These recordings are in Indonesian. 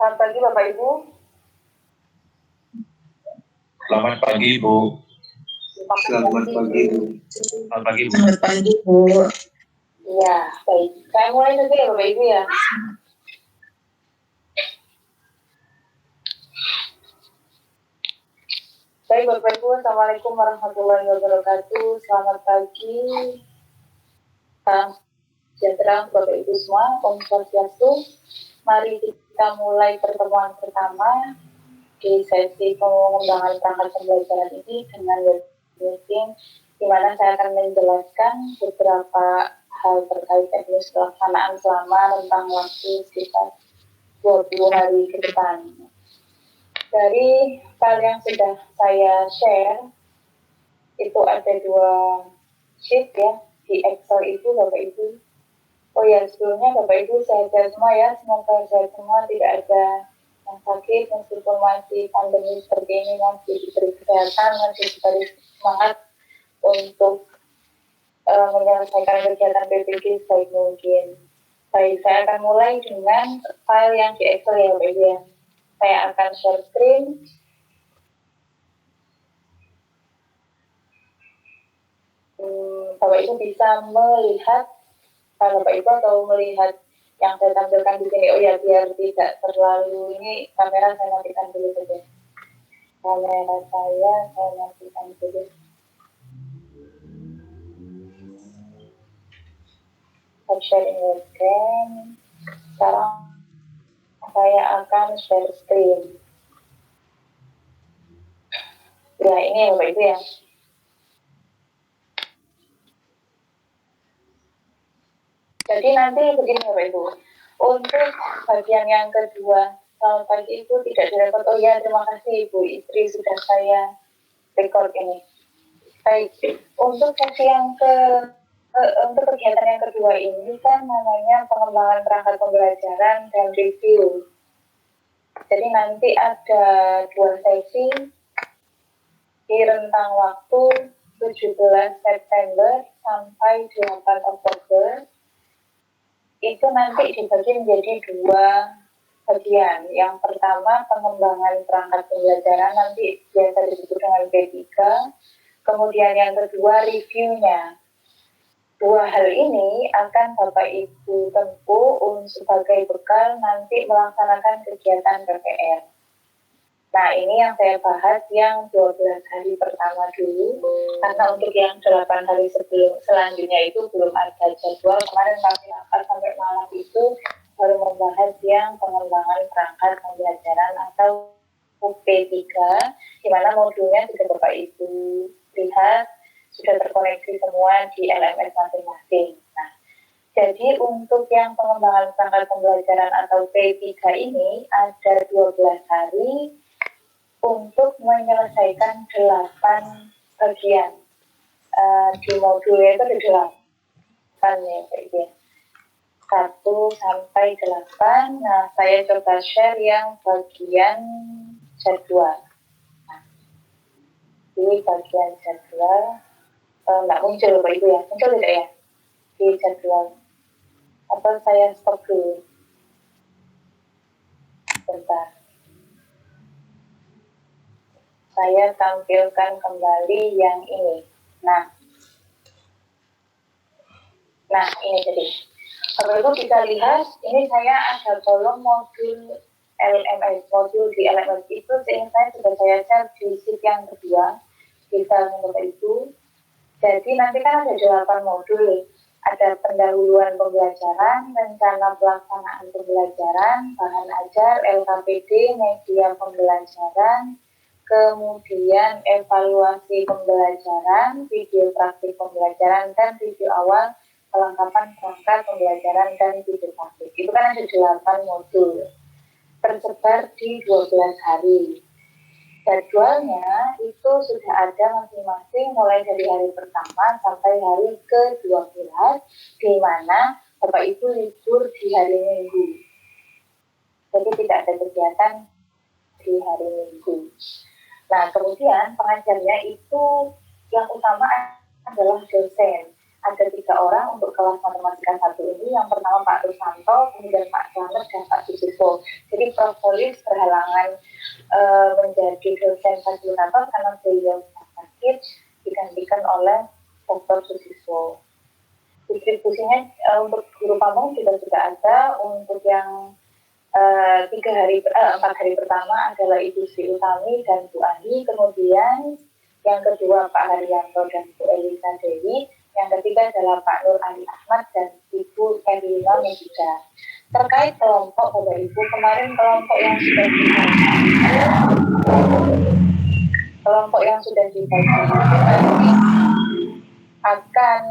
Selamat pagi Bapak Ibu. Selamat pagi Bu. Selamat pagi Bu. Selamat pagi Bu. Selamat pagi Bu. Iya, baik. Saya mulai saja ya Bapak Ibu ya. Baik Bapak Ibu, Assalamualaikum warahmatullahi wabarakatuh. Selamat pagi. Salam sejahtera Bapak Ibu semua. Om Swastiastu. Mari kita mulai pertemuan pertama di sesi pengembangan perangkat pembelajaran ini dengan web meeting, di mana saya akan menjelaskan beberapa hal terkait teknis pelaksanaan selama rentang waktu sekitar 20 hari ke depan. Dari file yang sudah saya share, itu ada 2 sheet ya, di Excel itu Bapak Ibu. Oh ya, sebelumnya Bapak Ibu sehat-sehat semua ya, semoga sehat semua, tidak ada yang sakit, meskipun masih pandemi seperti ini, masih diberi kesehatan, masih diberi semangat untuk menyelesaikan kegiatan PPG sebaik mungkin. Baik, saya akan mulai dengan file yang di Excel ya Bapak Ibu ya. Saya akan share screen. Bapak Ibu bisa melihat Bapak Ibu atau melihat yang saya tampilkan di sini. Oh ya, biar tidak terlalu ini, kamera saya matikan dulu saja. Kamera saya matikan dulu. Sharing webcam. Sekarang saya akan share screen. Ya, ini ya Bapak Ibu ya. Jadi nanti begini Bapak Ibu, untuk bagian yang kedua, selamat pagi itu tidak direkod. Oh ya, terima kasih Ibu Istri sudah saya record ini. Baik, untuk sesi yang untuk kegiatan yang kedua ini kan namanya pengembangan perangkat pembelajaran dan review. Jadi nanti ada 2 sesi di rentang waktu 17 September sampai 8 Oktober. Itu nanti dibagi menjadi 2 bagian. Yang pertama pengembangan perangkat pembelajaran, nanti biasa disebut dengan P3. Kemudian yang kedua reviewnya. 2 hal ini akan Bapak Ibu tempuh sebagai bekal nanti melaksanakan kegiatan PPR. Nah, ini yang saya bahas yang 12 hari pertama dulu, karena untuk yang 8 hari selanjutnya itu belum ada jadwal. Kemarin kami akan sampai malam itu baru membahas yang pengembangan perangkat pembelajaran atau P3, di mana modulnya sudah Bapak Ibu lihat, sudah terkoneksi semua di LMS masing-masing. Nah, jadi untuk yang pengembangan perangkat pembelajaran atau P3 ini ada 12 hari untuk menyelesaikan 8 bagian. Di modulnya itu ada 8 ya, Pak Ibu. 1 sampai 8. Nah, saya coba share yang bagian jadwal. Nah, ini bagian jadwal. Nggak muncul Pak Ibu ya? Muncul tidak ya? Di jadwal. Atau saya stop dulu. Bentar. Saya tampilkan kembali yang ini. Nah ini jadi. Bapak Ibu bisa lihat, ini saya ada kolom modul LMS, modul di LMS itu seingat saya sudah saya share di sheet yang kedua, bisa Bapak Ibu. Jadi nanti kan ada 8 modul, ada pendahuluan pembelajaran, rencana pelaksanaan pembelajaran, bahan ajar, LKPD, media pembelajaran, kemudian evaluasi pembelajaran, video praktik pembelajaran, dan video awal kelengkapan perangkat pembelajaran dan video praktik. Itu kan ada 8 modul tersebar di 12 hari. Jadwalnya itu sudah ada masing-masing mulai dari hari pertama sampai hari ke-12, di mana Bapak Ibu libur di hari Minggu. Jadi tidak ada kegiatan di hari Minggu. Nah, kemudian pengajarnya itu yang utama adalah dosen. ada 3 orang untuk kelas matematika 1 ini. Yang pertama Pak Rusanto, kemudian Pak Slamet, dan Pak Susiswo. Jadi Prof. Polis berhalangan menjadi dosen fasilitator karena beliau sakit, digantikan oleh Dr. Susiswo. Distribusinya untuk guru pamong juga sudah ada. Untuk yang 4 hari pertama adalah Ibu Sri Utami dan Bu Ani, kemudian yang kedua Pak Haryanto dan Bu Elisa Dewi, yang ketiga adalah Pak Nur Ali Ahmad dan Ibu Erlina Mejida. Terkait kelompok Bapak Ibu, kemarin kelompok yang sudah dibagi nanti akan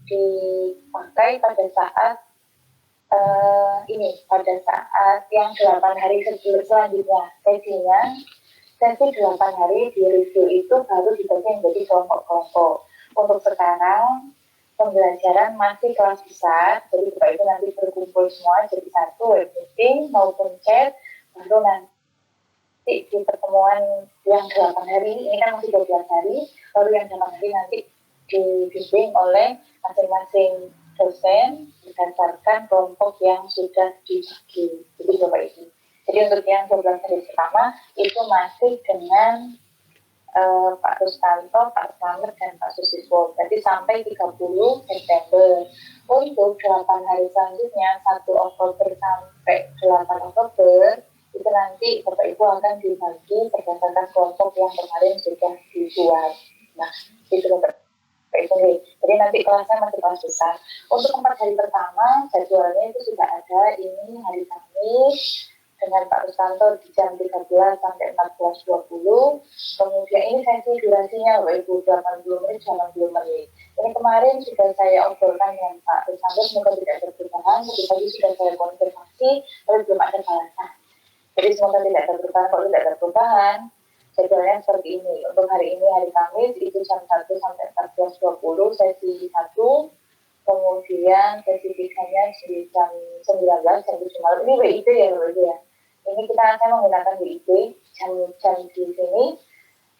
dipakai pada saat pada saat yang 8 hari selanjutnya. Sesi 8 hari di review itu baru dibagi menjadi kelompok-kelompok. Untuk sekarang pembelajaran masih kelas besar, jadi Bapak Ibu nanti berkumpul semua jadi satu, web meeting maupun chat, baru nanti di pertemuan yang 8 hari, ini kan masih 12 hari, baru yang 8 hari nanti dibimbing oleh masing-masing dosen berdasarkan kelompok yang sudah dibagi. Jadi Bapak Ibu. Jadi untuk yang 12 hari pertama itu masih dengan Pak Rustanto, Pak Slamet, dan Pak Susiswo. Jadi sampai 30 September. Untuk 8 hari selanjutnya, 1 Oktober sampai 8 Oktober, itu nanti Bapak Ibu akan dibagi berdasarkan kelompok yang kemarin sudah dibuat. Nah, itu Bapak Ibu. Jadi nanti kelasnya masih kelas besar. Untuk 4 hari pertama, jadwalnya itu sudah ada. Ini hari Kamis, dengan Pak Rustanto di jam 13 sampai 14.20. Kemudian ini sesi durasinya Bapak Ibu 80 menit, 80 menit. Ini kemarin sudah saya obrolkan dengan Pak Rustanto, semoga tidak ada perubahan. Tadi sudah saya konfirmasi, tapi belum ada balasan. Jadi semoga tidak ada perubahan. Kalau tidak ada perubahan, jadwalnya seperti ini. Untuk hari ini, hari Kamis, itu jam 1 sampai 14.20, sesi 1. Kemudian sesi 3-nya di jam 19, jam 7 malam. Ini WIB ya Bapak Ibu ya. Ini saya menggunakan WIB jam di sini.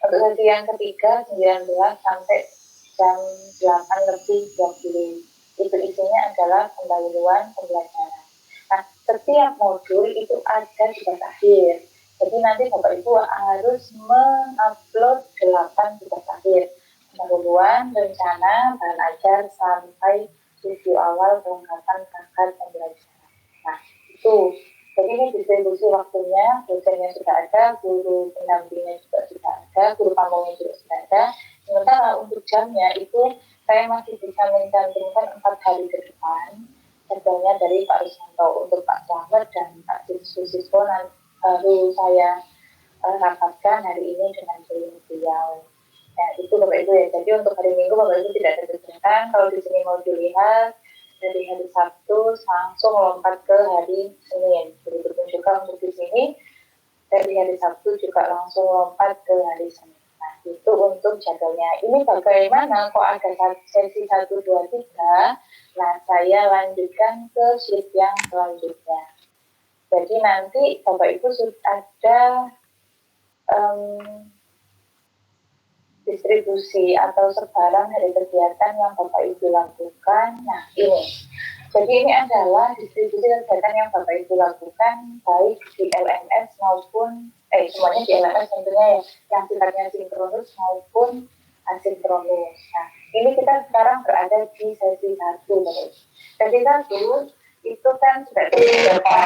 Untuk sesi yang ketiga 19 sampai jam 8 lebih 20. Itu isinya adalah pendahuluan pembelajaran. Nah, setiap modul itu ada tugas akhir. Jadi nanti Bapak Ibu harus mengupload 8 tugas akhir. Pendahuluan, rencana, bahan ajar, sampai review awal kelengkapan kakak pembelajaran. Nah, itu. Jadi ini distribusi waktunya, dosennya sudah ada, guru pendampingnya juga sudah ada, guru pamongnya juga sudah ada. Sementara untuk jamnya itu saya masih bisa mencantumkan 4 hari ke depan. Jadwalnya dari Pak Rusanto. Untuk Pak Slamet dan Pak Susiswo baru saya rapatkan hari ini dengan beliau. Ya, itu Bapak Ibu ya. Jadi untuk hari Minggu Bapak Ibu tidak ada kegiatan. Kalau di sini mau dilihat dari hari Sabtu langsung lompat ke hari Senin. Begitu juga untuk di sini dari hari Sabtu juga langsung lompat ke hari Senin. Nah, itu untuk jadwalnya. Ini bagaimana kok ada sesi 1, 2, 3. Nah, saya lanjutkan ke shift yang selanjutnya. Jadi nanti Bapak Ibu sudah ada distribusi atau sebaran dari kegiatan yang Bapak Ibu lakukan. Nah, ini. Jadi ini adalah distribusi kegiatan yang Bapak Ibu lakukan baik di LMS maupun semuanya di LMS tentunya ya, yang sifatnya sinkronus maupun asinkronus. Nah, ini kita sekarang berada di sesi 1. Sesi 1 itu kan sudah beberapa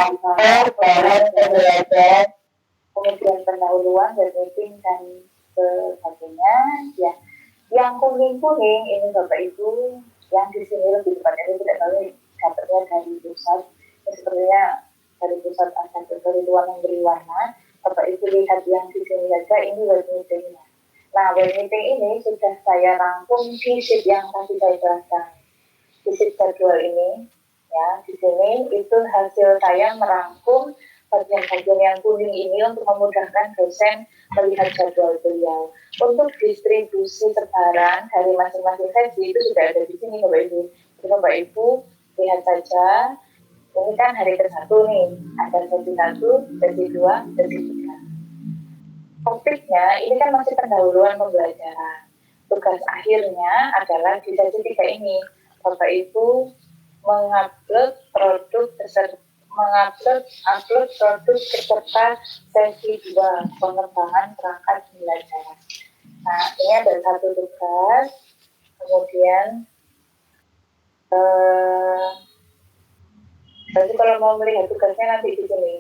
kemudian pendahuluan, meeting dan sebagainya ya. Yang kuning-kuning ini Bapak Ibu, yang di sini lebih tepatnya tidak tahu dapatnya dari pusat. Ini sebenarnya dari pusat asal dari luar memberi warna. Bapak Ibu lihat yang di sini saja, ini web meetingnya. Nah, web meeting ini sudah saya rangkum di sheet yang tadi saya jelaskan. Di sheet jadwal ini ya, di sini itu hasil saya merangkum bagian-bagian yang kuning ini untuk memudahkan dosen melihat jadwal beliau. Untuk distribusi sebaran dari masing-masing sesi itu sudah ada di sini Bapak Ibu. Jadi Bapak Ibu lihat saja, ini kan hari ke-1 nih, ada sesi 1, sesi 2, sesi 3. Topiknya ini kan masih pendahuluan pembelajaran. Tugas akhirnya adalah di sesi 3 ini. Bapak Ibu mengupload produk beserta sesi 2 pengembangan perangkat pembelajaran. Nah, ini ada satu tugas, kemudian jadi kalau mau melihat tugasnya nanti di sini.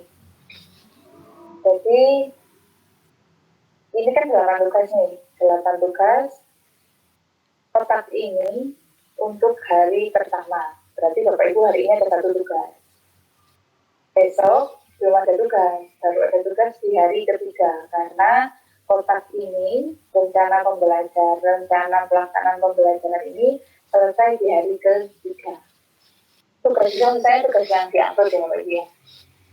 Jadi ini kan 8 tugas nih, 8 tugas kotak ini untuk hari pertama. Berarti Bapak Ibu hari ini ada satu tugas. Besok belum ada tugas, baru ada tugas di hari ketiga karena kotak ini rencana pelaksanaan pembelajaran ini selesai di hari ketiga. Tugasnya saya tugas yang diupload ya Bapak Ibu ya.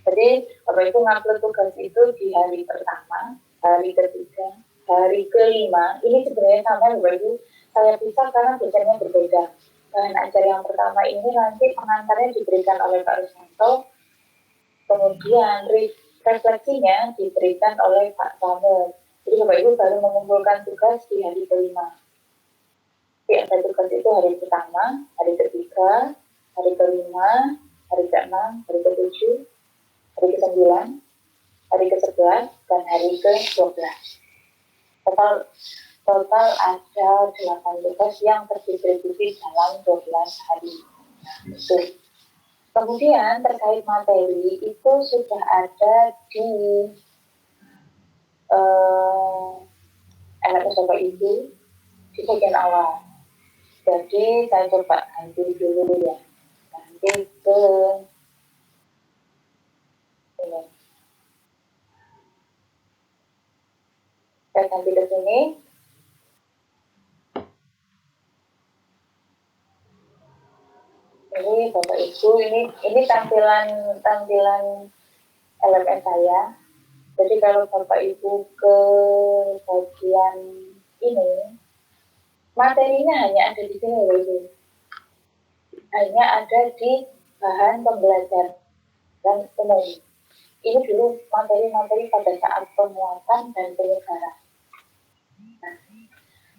Jadi Bapak Ibu ngupload tugas itu di hari pertama, hari ketiga, hari kelima. Ini sebenarnya sama Bapak Ibu, saya pisah karena dosennya berbeda. Bahan ajar yang pertama ini nanti pengantarnya diberikan oleh Pak Rusanto, kemudian refleksinya diberikan oleh Pak Samuel. Jadi Bapak Ibu baru mengumpulkan tugas di hari kelima. Jadi ada tugas itu hari pertama, hari ketiga, hari kelima, hari ke-6, hari ke-7, hari ke-9, hari ke-11, dan hari ke-12. Total ada 8 tugas yang terdistribusi dalam 12 hari. Nah, itu. Kemudian terkait materi itu sudah ada di LMS Bapak Ibu di bagian awal. Jadi saya coba ganti dulu ya. Ganti ke ini. Saya ganti ke sini. Ini Bapak Ibu, ini tampilan LMS saya. Jadi kalau Bapak Ibu ke bagian ini, materinya hanya ada di sini Bapak Ibu. Hanya ada di bahan pembelajaran umum. Ini dulu materi-materi pada saat penguatan dan penyebaran. Nah,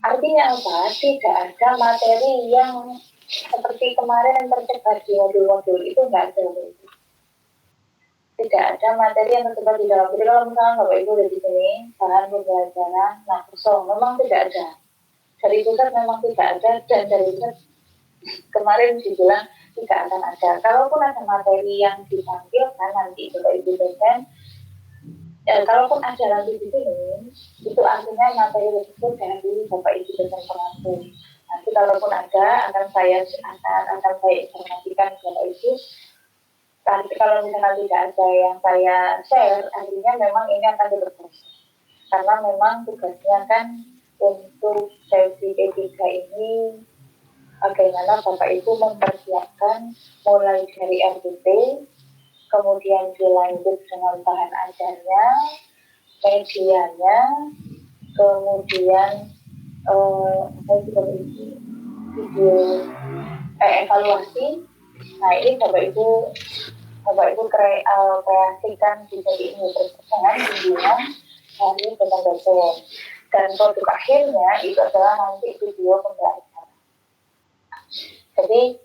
artinya apa? Tidak ada materi yang seperti kemarin tersebar di modul-modul itu nggak ada. Tidak ada materi yang tersebar di dalam. Jadi kalau misalnya Bapak Ibu ada di sini bahan pembelajaran, nah kosong memang tidak ada. Dari pusat memang tidak ada dan dari pusat kemarin dibilang tidak akan ada. Kalaupun ada materi yang ditampilkan nanti Bapak Ibu dosen, kalaupun ada nanti di sini, itu artinya materi tersebut dari Bapak Ibu dosen pengampu. Nanti kalaupun ada akan saya informasikan ke Bapak Ibu. Nanti kalau misalnya tidak ada yang saya share, artinya memang ini akan diproses. Karena memang tugasnya kan untuk sesi P3 ini bagaimana Bapak Ibu mempersiapkan mulai dari RPT, kemudian dilanjut dengan bahan ajarnya, medianya, kemudian video evaluasi. Nah ini Bapak Ibu kreasikan video ini dengan bimbingan dari tentang dosen. Dan produk akhirnya itu adalah nanti video pembelajaran. Jadi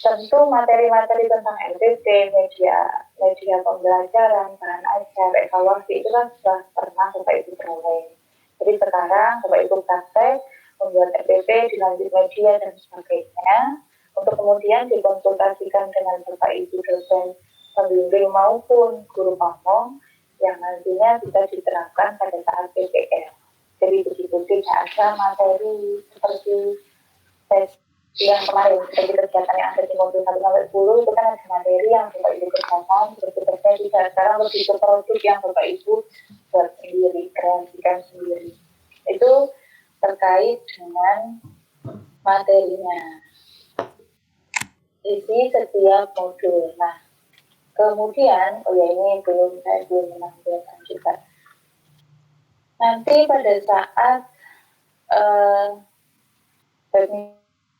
tentu materi-materi tentang MPT, media pembelajaran, bahan ajar, evaluasi itu kan sudah pernah Bapak Ibu peroleh. Jadi sekarang Bapak Ibu praktek membuat MPT, dilanjut media dan sebagainya, untuk kemudian dikonsultasikan dengan Bapak Ibu dosen pembimbing maupun guru pamong yang nantinya bisa diterapkan pada saat PPL. Jadi begitu, tidak ada materi seperti yang kemarin, seperti kegiatan yang ada di modul 1-10 itu kan ada materi yang Bapak Ibu kerjakan, seperti tidak. Sekarang lebih ke produk yang Bapak Ibu buat sendiri, kreasikan sendiri. Itu terkait dengan materinya. Isi setiap modul. Nah, kemudian, ini saya belum menampilkan juga. Nanti pada saat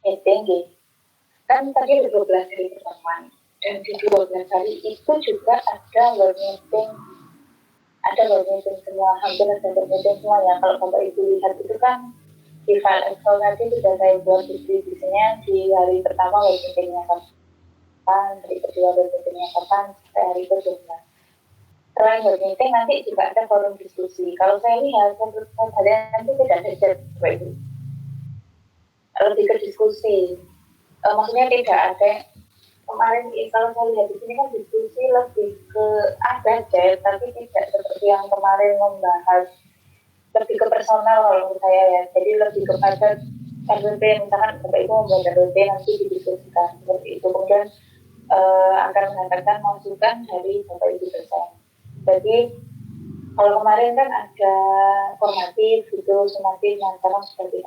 meeting, kan tadi ada 12 hari pertemuan, dan di 12 hari itu juga ada work meeting semua, hampir ada work meeting semuanya. Kalau Bapak Ibu lihat itu kan Di file Excel tadi sudah saya buat distribusinya di hari pertama web meetingnya kapan, hari kedua web meetingnya kapan, sampai hari kedua. Selain web meeting nanti juga ada forum diskusi. Kalau saya lihat harian itu tidak ada chat, Ibu. Lebih ke diskusi. Maksudnya tidak ada kemarin kalau saya lihat di sini kan diskusi lebih ke ada chat, tapi tidak seperti yang kemarin membahas lebih ke personal kalau menurut saya ya. Jadi lebih kepada RWP, misalkan Bapak Ibu membuat RWP nanti didiskusikan seperti itu. Kemudian akan mengatakan masukan dari Bapak Ibu dosen. Jadi kalau kemarin kan ada formatif gitu, sumatif, nah sekarang seperti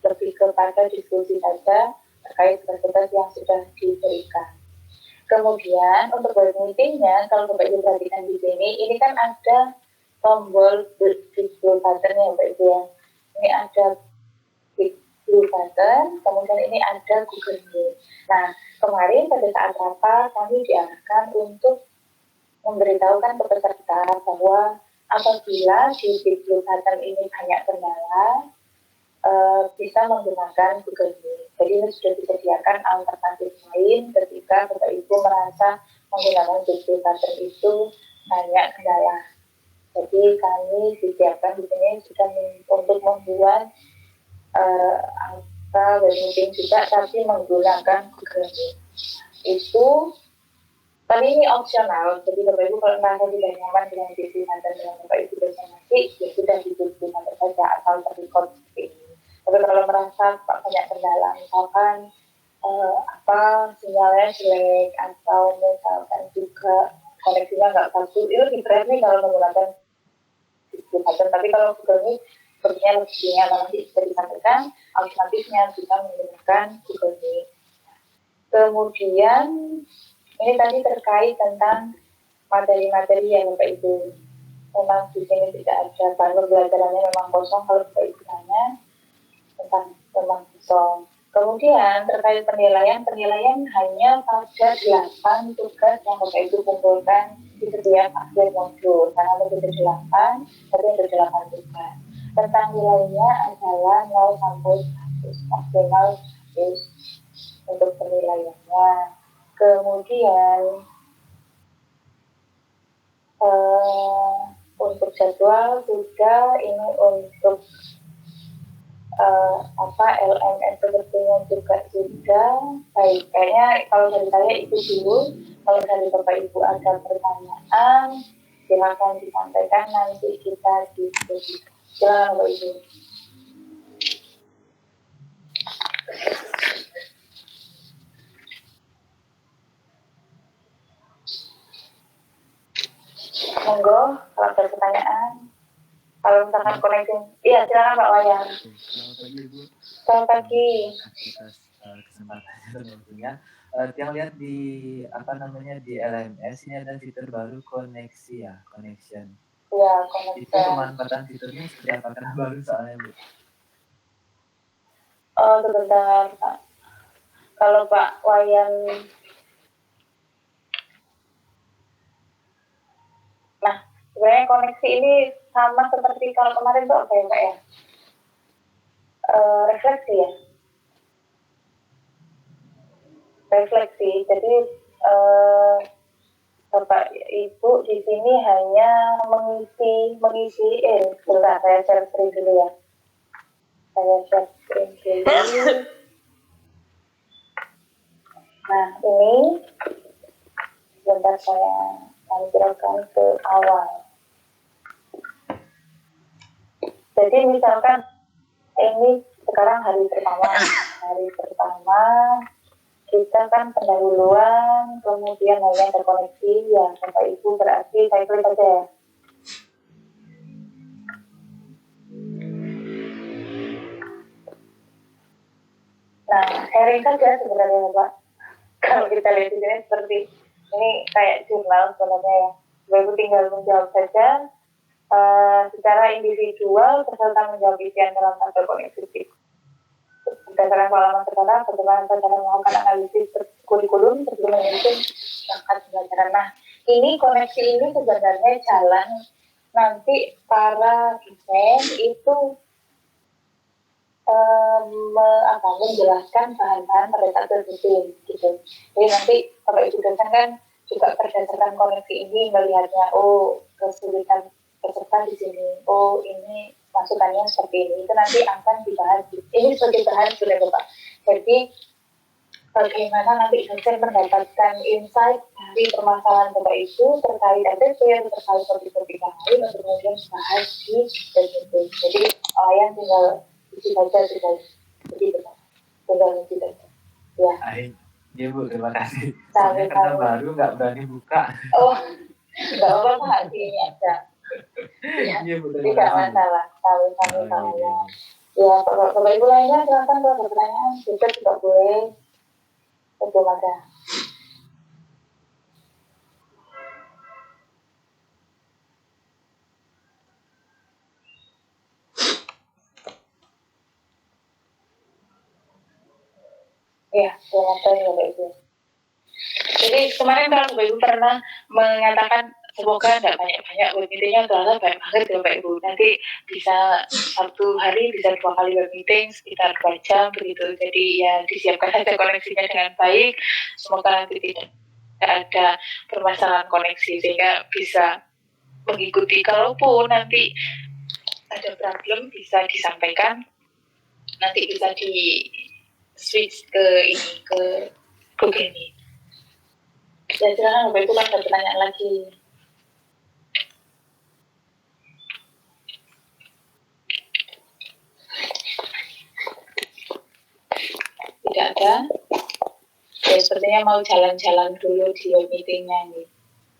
lebih kepada diskusi saja terkait tugas yang sudah diberikan. Kemudian untuk web meetingnya, kalau Bapak Ibu perhatikan di sini, ini kan ada tombol blue button ya Bapak Ibu ya. Ini ada blue button, kemudian ini ada Google Meet. Nah, kemarin pada saat rapat kami diarahkan untuk memberitahukan ke peserta bahwa apabila di blue button ini banyak kendala, bisa menggunakan Google Meet. Jadi ini sudah disediakan alternatif lain ketika Bapak Ibu merasa menggunakan Google button itu banyak kendala. Jadi kami disiapkan di sini sudah untuk membuat angka web meeting juga, tapi menggunakan Google Meet. Itu tapi ini opsional. Jadi Bapak Ibu kalau merasa tidak nyaman dengan Google button yang Bapak Ibu dosen nanti, ya sudah di Google button saja asal terrecord seperti ini. Tapi kalau merasa banyak kendala, misalkan sinyalnya jelek atau misalkan juga koneksinya nggak bagus, itu lebih nih kalau menggunakan Google button. Tapi kalau Google Meet sepertinya lebih nyaman, nanti bisa disampaikan alternatifnya bisa menggunakan Google Meet. Kemudian ini tadi terkait tentang materi-materi yang Bapak Ibu. Memang di sini tidak ada bahan pembelajarannya, memang kosong kalau Bapak Ibu tanya tentang memang kosong. Kemudian terkait penilaian hanya pada 8 tugas yang Bapak Ibu kumpulkan di setiap akhir modul. Karena begitu 8, tapi ada 8 tugas. Tentang nilainya adalah 0 sampai 100, maksimal 100 untuk penilaiannya. Kemudian untuk jadwal juga ini untuk LMS sepertinya juga sudah baik. Kayaknya kalau dari saya itu dulu. Kalau dari Bapak Ibu ada pertanyaan, silakan disampaikan, nanti kita diskusi. Silakan Bapak Ibu. Monggo, kalau ada pertanyaan. Kalau misalkan koneksi, iya silakan Pak Wayan. Selamat pagi Ibu. Selamat pagi. Atas kesempatannya tentunya. Yang lihat di di LMS ini ada fitur baru koneksi ya, connection. Iya, koneksi. Itu pemanfaatan fiturnya seperti apa? Karena baru soalnya Bu. Oh sebentar Pak. Kalau Pak Wayan, nah sebenarnya koneksi ini sama seperti kalau kemarin tuh apa ya Pak ya? Refleksi ya. Refleksi. Jadi Bapak Ibu di sini hanya mengisi sebentar saya share screen dulu ya. Saya share screen dulu. Nah ini sebentar saya tampilkan ke awal. Jadi misalkan ini sekarang hari pertama kita kan pendahuluan, kemudian hanya terkoneksi ya Bapak Ibu, berarti saya klik saja ya. Nah, sharing saja sebenarnya Pak. Kalau kita lihat di sini seperti ini kayak jurnal sebenarnya ya. Bapak Ibu tinggal menjawab saja secara individual peserta menjawab isian dalam tabel koneksi. Berdasarkan pengalaman sekolah, bagaimana cara melakukan analisis kurikulum sebelum menyusun langkah pembelajaran. Nah, ini koneksi ini sebenarnya jalan nanti para dosen itu menjelaskan bahan-bahan pada saat terjun gitu. Jadi nanti kalau Ibu dosen kan juga berdasarkan koneksi ini melihatnya, oh kesulitan peserta di sini, oh ini masukannya seperti ini, itu nanti akan dibahas. Ini sebagai bahan sebenarnya Pak. Jadi bagaimana nanti dosen mendapatkan insight dari permasalahan Bapak itu terkait RTP, terkait topik-topik yang lain untuk kemudian bahas di RTP. Jadi yang tinggal isi baca sudah begitu Pak. Tinggal isi baca. Ya. Iya Bu, terima kasih. Sampai Soalnya karena baru nggak berani buka. Oh, nggak apa-apa Pak, ini aja. Ya, Iya Bu, tidak masalah. Sama-sama. Ya, Bapak Ibu lainnya silakan kalau ada pertanyaan, juga tidak boleh. Itu ada. Ya, selamat sore Bapak Ibu. Jadi kemarin kalau Bapak Ibu pernah mengatakan semoga tidak banyak-banyak web meetingnya, ternyata banyak banget ya Bapak Ibu. Nanti bisa satu hari bisa 2 kali web meeting sekitar 2 jam begitu. Jadi ya disiapkan saja koneksinya dengan baik. Semoga nanti tidak ada permasalahan koneksi sehingga bisa mengikuti. Kalaupun nanti ada problem bisa disampaikan, nanti bisa di switch ke ini ke Google Meet. Dan silakan Bapak Ibu kan ada pertanyaan lagi. Tidak ada. Ya sepertinya mau jalan-jalan dulu di web meetingnya nih.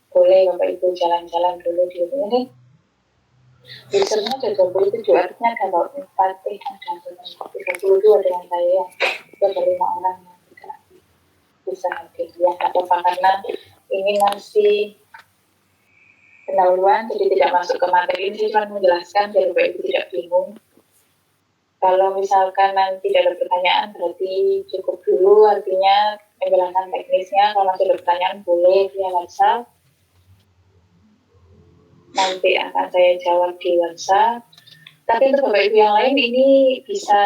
Boleh Bapak Ibu jalan-jalan dulu di web meeting. Usernya ada 27, artinya ada 4, ada 32 dengan saya. Ada 5 orang yang tidak bisa hadir. Ya, nggak apa-apa karena ini masih pendahuluan, jadi tidak masuk ke materi. Ini cuma menjelaskan biar Bapak Ibu tidak bingung. Kalau misalkan nanti tidak ada pertanyaan, berarti cukup dulu, artinya penjelasan teknisnya. Kalau masih ada pertanyaan, boleh via WhatsApp. Nanti akan saya jawab di WhatsApp. Tapi untuk Bapak Ibu yang lain, ini bisa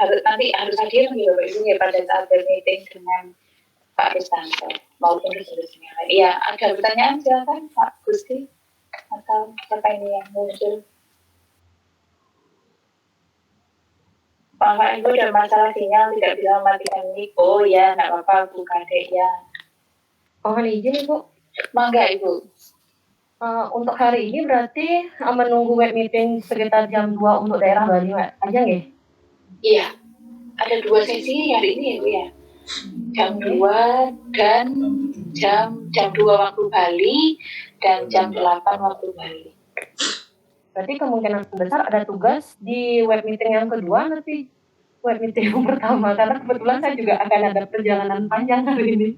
harus hadir nih Bapak Ibu ya pada saat meeting dengan Pak Rustanto maupun dosen-dosen yang lain. Iya, ada pertanyaan silakan Pak Gusti atau siapa ini yang muncul. Pak Ibu ada masalah sinyal tidak bisa mematikan mic. Oh ya, nggak apa-apa Bu Kadek ya. Mohon izin Ibu. Mangga Ibu. Untuk hari ini berarti menunggu web meeting sekitar jam 2 untuk daerah Bali aja nggih? Iya, ada 2 sesi hari ini ya Bu ya. Jam 2 dan jam 2 waktu Bali dan jam 8 waktu Bali. Berarti kemungkinan besar ada tugas di web meeting yang kedua nanti web meeting yang pertama karena kebetulan saya juga akan ada perjalanan panjang hari ini.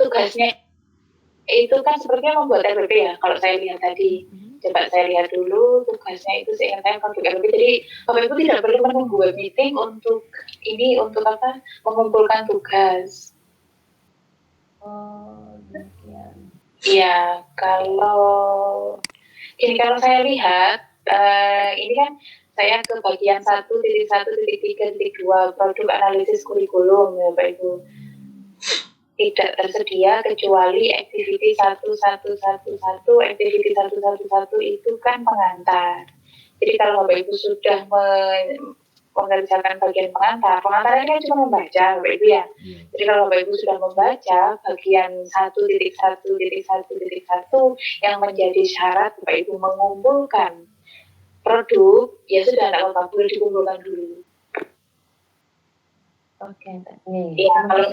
Tugasnya itu kan sepertinya membuat RPP ya kalau saya lihat tadi. Coba saya lihat dulu tugasnya itu saya ingat konflik RPP. Jadi Bapak Ibu tidak perlu menunggu web meeting untuk ini untuk apa mengumpulkan tugas. Iya, kalau saya lihat ini kan saya ke bagian 1.1.3.2 produk analisis kurikulum ya Bapak Ibu. Tidak tersedia kecuali activity 1.1.1.1, activity 1.1.1 itu kan pengantar. Jadi kalau Bapak Ibu sudah mengerjakan bagian pengantarnya kan cuma membaca Bapak Ibu ya. Jadi kalau Bapak Ibu sudah membaca bagian 1.1.1.1 yang menjadi syarat Bapak Ibu mengumpulkan produk, ya sudah tidak apa-apa, boleh dikumpulkan dulu. Oke, ya kalau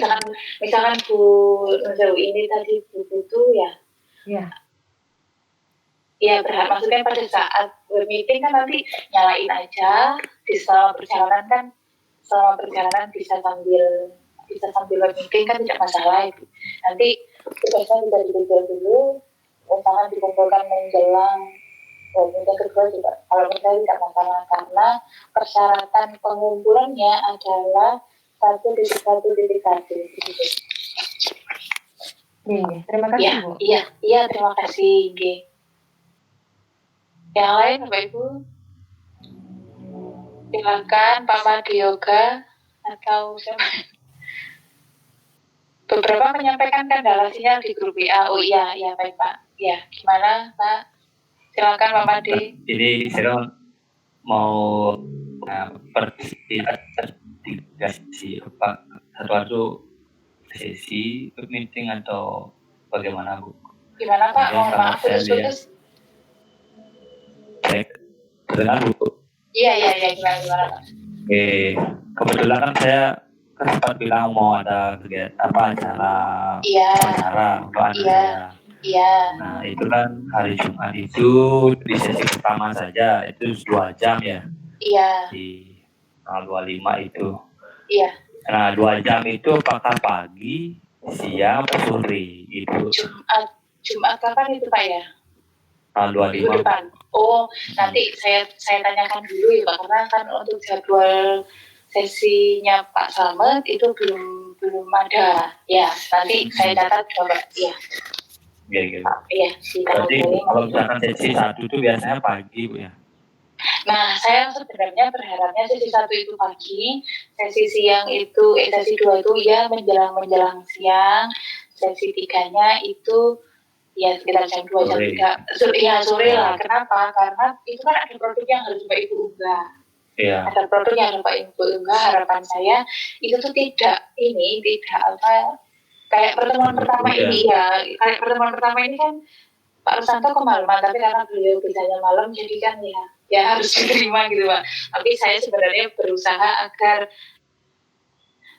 misalkan Bu Nurul ini tadi Bu Putu ya. Iya. Ya berhak maksudnya pada saat meeting kan nanti nyalain aja di selama perjalanan bisa sambil meeting kan tidak masalah itu. Nanti tugasnya bisa diberikan dulu, usahakan dikumpulkan menjelang meeting kedua juga. Kalau misalnya tidak masalah karena persyaratan pengumpulannya adalah 1.1.1 gitu. Terima kasih ya, Bu. Iya, terima kasih. Yang lain Bapak Ibu? Silakan Pak Madi Yoga atau siapa? Beberapa menyampaikan kendala sinyal di grup WA. Oh iya, baik Pak. Ya, gimana Pak? Silakan Pak Madi. Jadi saya mau tiga sesi apa satu sesi meeting atau bagaimana Bu? Gimana Pak? Kemudian Mohon kalau maaf, saya lihat putus-putus. dengar Bu. Iya, gimana Pak? Kebetulan kan saya sempat bilang mau ada kegiatan acara Iya, untuk anak Iya. saya. iya, Nah itu kan hari Jumat itu di sesi pertama saja itu 2 jam ya iya, di tanggal 25 itu. iya. Nah 2 jam itu apakah pagi, siang, atau sore itu Jumat kapan itu Pak ya? tanggal Minggu 25. depan. Oh, nanti saya tanyakan dulu ya Pak, karena kan untuk jadwal sesinya Pak Slamet itu belum ada. Ya, nanti saya catat coba. Iya, Gitu. iya. Berarti kalau misalkan sesi 1 itu biasanya pagi Bu ya. Nah, saya sebenarnya berharapnya sesi 1 itu pagi, sesi siang itu, sesi 2 itu ya menjelang siang, sesi 3-nya itu ya sekitar jam 2 jam 3. Ya sore lah. Kenapa? Karena itu kan ada produk yang harus Mbak Ibu unggah. Iya. Ada produk yang Mbak Ibu unggah. Harapan saya itu tuh tidak apa kayak pertemuan pertama ini ya. Kayak pertemuan pertama ini kan Pak Rusanto kemalaman, tapi karena beliau bisanya malam jadi kan ya harus diterima gitu Pak. Tapi saya sebenarnya berusaha agar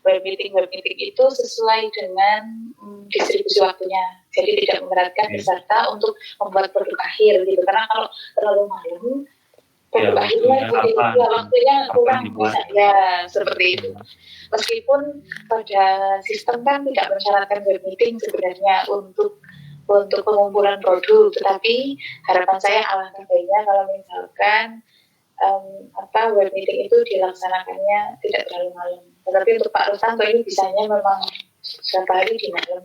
web meeting itu sesuai dengan distribusi waktunya. Jadi tidak memberatkan peserta untuk membuat produk akhir gitu. Karena kalau terlalu malam, produk akhirnya waktunya kurang bisa ya seperti itu. Meskipun pada sistem kan tidak mensyaratkan web meeting sebenarnya untuk pengumpulan produk, tetapi harapan saya alangkah baiknya kalau misalkan web meeting itu dilaksanakannya tidak terlalu malam. Tetapi untuk Pak Rusanto ini bisanya memang setiap hari di malam.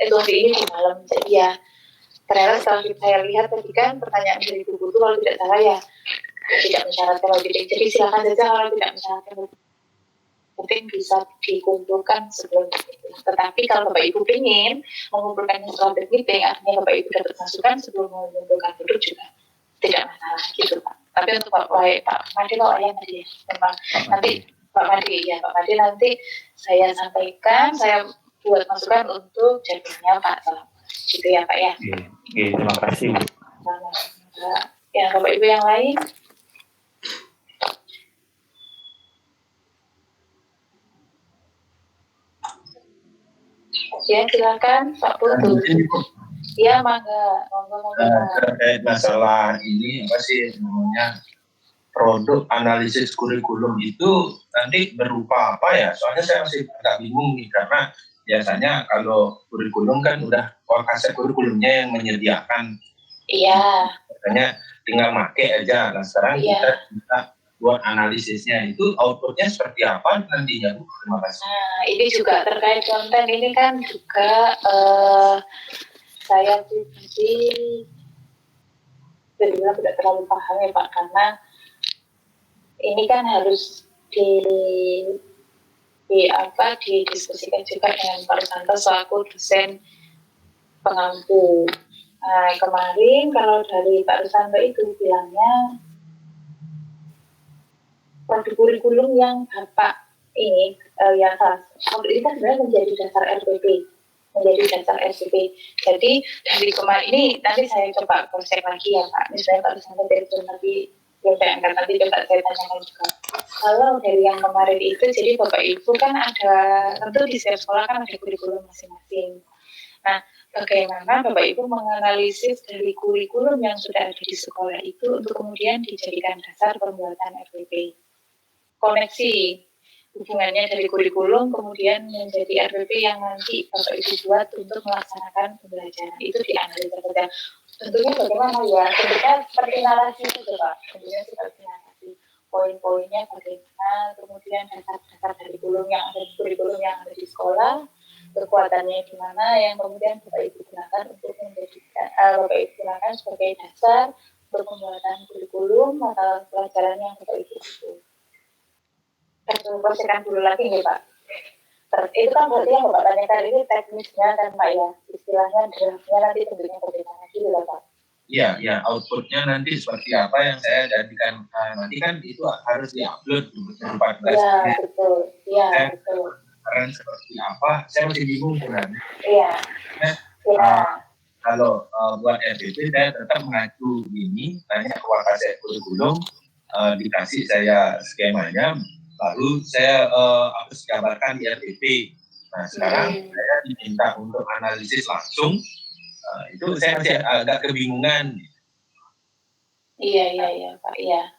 Untuk hari ini di malam. Jadi ya ternyata setelah saya lihat tadi kan pertanyaan dari buku itu kalau tidak salah ya tidak mensyaratkan web meeting. Jadi silakan saja kalau tidak mensyaratkan web meeting. Mungkin bisa dikumpulkan sebelum itu. Tetapi kalau Bapak Ibu ingin mengumpulkan setelah web meeting, artinya Bapak Ibu dapat masukan sebelum mengumpulkan produk juga tidak masalah gitu Pak. Tapi untuk Pak Madi kalau ayah tadi ya, memang nanti Pak Madi nanti saya sampaikan, saya buat masukan untuk jadinya Pak Slamet. Gitu ya Pak ya. Terima kasih Bu. Ya Bapak Ibu yang lain. Ya silakan Pak Putu. Ya mangga. Terkait masalah ini apa sih namanya produk analisis kurikulum itu nanti berupa apa ya? Soalnya saya masih agak bingung nih karena biasanya kalau kurikulum kan udah kaset kurikulumnya yang menyediakan. Iya. Makanya tinggal make aja. Nah sekarang kita buat analisisnya itu outputnya seperti apa nantinya Bu? Terima kasih. Nah ini juga terkait konten ini kan juga saya pribadi sebenarnya tidak terlalu paham ya Pak, karena ini kan harus didiskusikan juga dengan Pak Rusanto selaku dosen pengampu. Nah, kemarin kalau dari Pak Rusanto itu bilangnya produk kurikulum yang Bapak ini yang ini kan sebenarnya menjadi dasar RPP. Jadi dari kemarin ini nanti saya coba cross-check lagi ya Pak. Misalnya Pak Rusanto dari nanti yang saya angkat nanti coba saya tanyakan juga. Kalau dari yang kemarin itu, jadi Bapak Ibu kan ada, tentu di setiap sekolah kan ada kurikulum masing-masing. Nah, bagaimana Bapak Ibu menganalisis dari kurikulum yang sudah ada di sekolah itu untuk kemudian dijadikan dasar pembuatan RPP. Koneksi hubungannya dari kurikulum kemudian menjadi RPP yang nanti Bapak Ibu buat untuk melaksanakan pembelajaran itu dianalisa saja. Tentunya bagaimana ya? Tentunya seperti narasi itu Pak. Tentunya seperti narasi poin-poinnya bagaimana, kemudian dasar-dasar dari kurikulum yang ada di sekolah, kekuatannya di mana yang kemudian Bapak Ibu gunakan untuk menjadikan Bapak Ibu gunakan sebagai dasar untuk pembuatan kurikulum atau pelajaran yang Bapak Ibu butuh. Saya proses dulu lagi nih Pak. Itu kan berarti yang Bapak tanyakan ini teknisnya kan Pak ya, istilahnya draftnya nanti bentuknya bagaimana gitu lah Pak. Iya, ya outputnya nanti seperti apa yang saya jadikan nanti kan itu harus diupload berupa tugas. Iya betul, iya betul. Keren seperti apa? Saya masih bingung sebenarnya. Iya. Iya. Kalau buat RDP saya tetap mengacu ini, tanya ke Wakasek kurikulum, dikasih saya skemanya, lalu saya harus gambarkan di RDP. Nah sekarang saya diminta untuk analisis langsung. Itu saya masih agak kebingungan. Iya Pak, iya.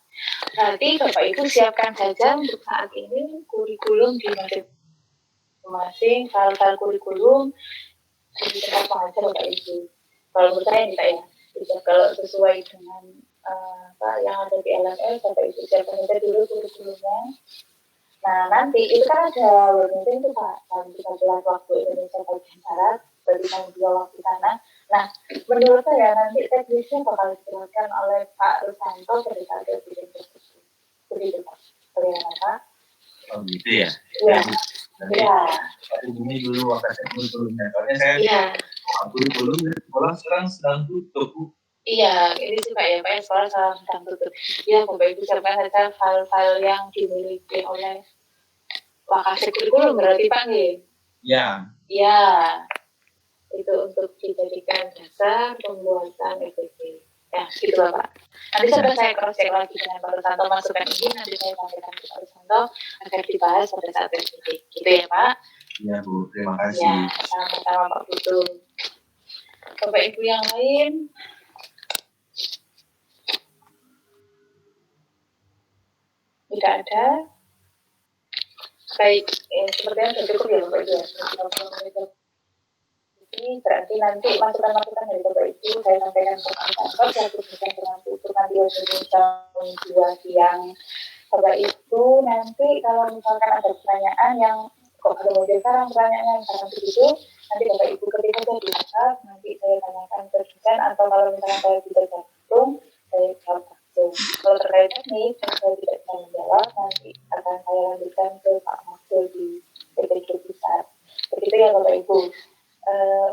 Berarti Bapak Ibu siapkan saja untuk saat ini kurikulum di masing-masing, file-file kurikulum di tempat pengajar Bapak Ibu. Kalau menurut saya nih Pak ya, bisa kalau sesuai dengan apa yang ada di LMS, Bapak Ibu siapkan saja dulu kurikulumnya. Nah nanti itu kan ada meeting tuh Pak, jam 13 waktu Indonesia bagian Barat, berarti jam 2 waktu sana. Nah, menurut saya nanti teknisnya bakal dijelaskan oleh Pak Rusanto ketika ada meeting tersebut. Begitu Pak. Bagaimana Pak? Oh gitu ya? Iya. Nanti ini dulu Wakasek kurikulumnya. Soalnya saya kurikulum di sekolah sekarang sedang tutup. Iya, ini sih Pak ya, Pak ya, sekolah sedang tutup. Ya, Bapak Ibu siapkan saja file-file yang dimiliki oleh Wakasek kurikulum berarti Pak nih. Ya. Ya, itu untuk dijadikan dasar pembuatan EPP. Ya, gitu lah Pak. Nanti saya cross check lagi dengan Pak Rusanto masukan ini, nanti saya sampaikan ke Pak Rusanto agar dibahas pada saat EPP. Gitu ya Pak? Ya Bu, terima kasih. Ya, sama-sama Pak Putu. Bapak Ibu yang lain, tidak ada. Baik, sepertinya sudah cukup ya Bapak Ibu. Ini berarti nanti masukan-masukan dari Bapak Ibu saya sampaikan ke kantor, saya diskusikan dengan Putu nanti jam 2 siang. Bapak Ibu nanti kalau misalkan ada pertanyaan yang kok belum muncul sekarang pertanyaannya misalkan begitu, nanti Bapak Ibu ketika saya di WhatsApp, nanti saya tanyakan ke dosen atau kalau misalkan saya tidak langsung, saya jawab langsung. Kalau terkait teknis, saya tidak bisa menjawab, nanti akan saya lanjutkan ke Pak Maksud di PPG Pusat. Begitu ya Bapak Ibu.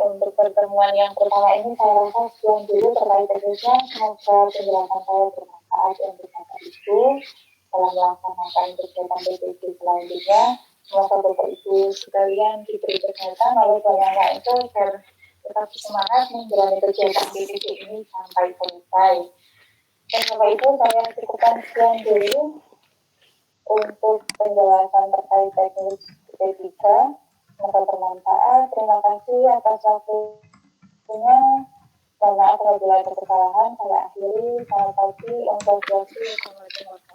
Untuk pertemuan yang pertama ini saya rasa sekian dulu terkait teknisnya. Semoga penjelasan saya bermanfaat untuk Bapak Ibu dalam melaksanakan kegiatan BPJ selanjutnya. Semoga Bapak Ibu sekalian diberi kesehatan oleh Tuhan itu agar tetap semangat menjalani kegiatan BPJ ini sampai selesai. Dan Bapak Ibu saya cukupkan sekian dulu untuk penjelasan terkait teknis B3. Semoga bermanfaat. Terima kasih atas waktunya. Mohon maaf apabila ada kesalahan. Saya akhiri. Selamat pagi. Om Swastiastu. Assalamualaikum warahmatullahi wabarakatuh.